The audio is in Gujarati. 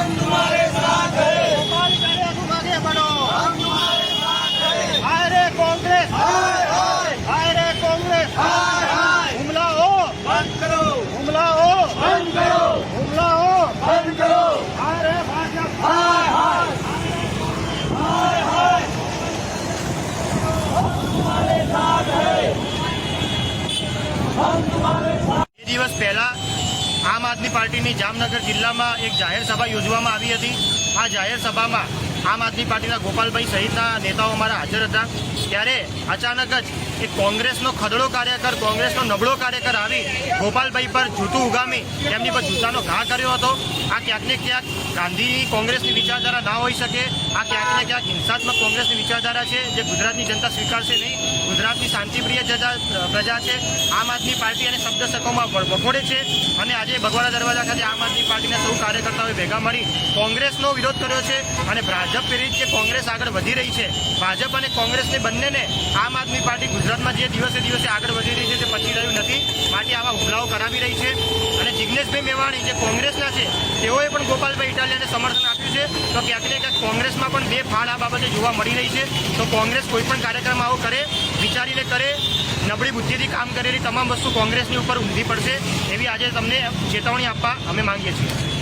हम तुम्हारे साथ हैं। गोपाल करे तुम आगे बढ़ो। हम तुम्हारे साथ हैं। हाय रे कांग्रेस, हाय हाय हाय रे कांग्रेस, हाय हाय हुमला हो, बंद करो, हुमला हो, बंद करो, हुमला हो। बंद करो। हाय रे भाजपा, हाय हाय हाय हाय हम तुम्हारे साथ हैं। हम तुम्हारे साथ। બે દિવસ પહેલા આમ આદમી પાર્ટીની જામનગર જિલ્લામાં એક જાહેર સભા યોજવામાં આવી હતી। આ જાહેર સભામાં આમ આદમી પાર્ટીના ગોપાલભાઈ સહિતના નેતાઓ અમારા હાજર હતા। ત્યારે અચાનક જ એક કોંગ્રેસનો ખદડો કાર્યકર, કોંગ્રેસનો નબળો કાર્યકર આવી ગોપાલભાઈ પર જૂતું ઉગામી તેમની પર જૂતાનો ઘા કર્યો હતો। આ ક્યાંક ને ક્યાંક ગાંધી કોંગ્રેસની વિચારધારા ના હોઈ શકે। આ ક્યાંક ને ક્યાંક હિંસાત્મક કોંગ્રેસની વિચારધારા છે, જે ગુજરાતની જનતા સ્વીકારશે નહીં। ગુજરાતની શાંતિપ્રિય પ્રજા છે। આમ આદમી પાર્ટી અને શબ્દ શકોમાં વખોડે છે અને આજે બગવાડા દરવાજા ખાતે આમ આદમી પાર્ટીના સૌ કાર્યકર્તાઓએ ભેગા મળી કોંગ્રેસનો વિરોધ કર્યો છે અને ભાજપ પ્રેરિત જે કોંગ્રેસ આગળ વધી રહી છે, ભાજપ અને કોંગ્રેસને બંનેને આમ આદમી પાર્ટી ગુજરાતમાં જે દિવસે દિવસે આગળ વધી રહી છે તે પચી રહ્યું નથી, માટે આવા હુમલાઓ કરાવી રહી છે। અને જિગ્નેશભાઈ મેવાણી જે કોંગ્રેસના છે તેઓએ પણ ગોપાલભાઈ ઇટાલિયાને સમર્થન આપ્યું છે। તો ક્યાંક ને ક્યાંક કોંગ્રેસમાં પણ બે ફાળ આ બાબતે જોવા મળી રહી છે। તો કોંગ્રેસ કોઈ પણ કાર્યક્રમ આવો કરે વિચારીને કરે, નબળી બુદ્ધિથી કામ કરેલી તમામ વસ્તુ કોંગ્રેસની ઉપર ઊંધી પડશે એવી આજે તમને ચેતવણી આપવા અમે માંગીએ છીએ।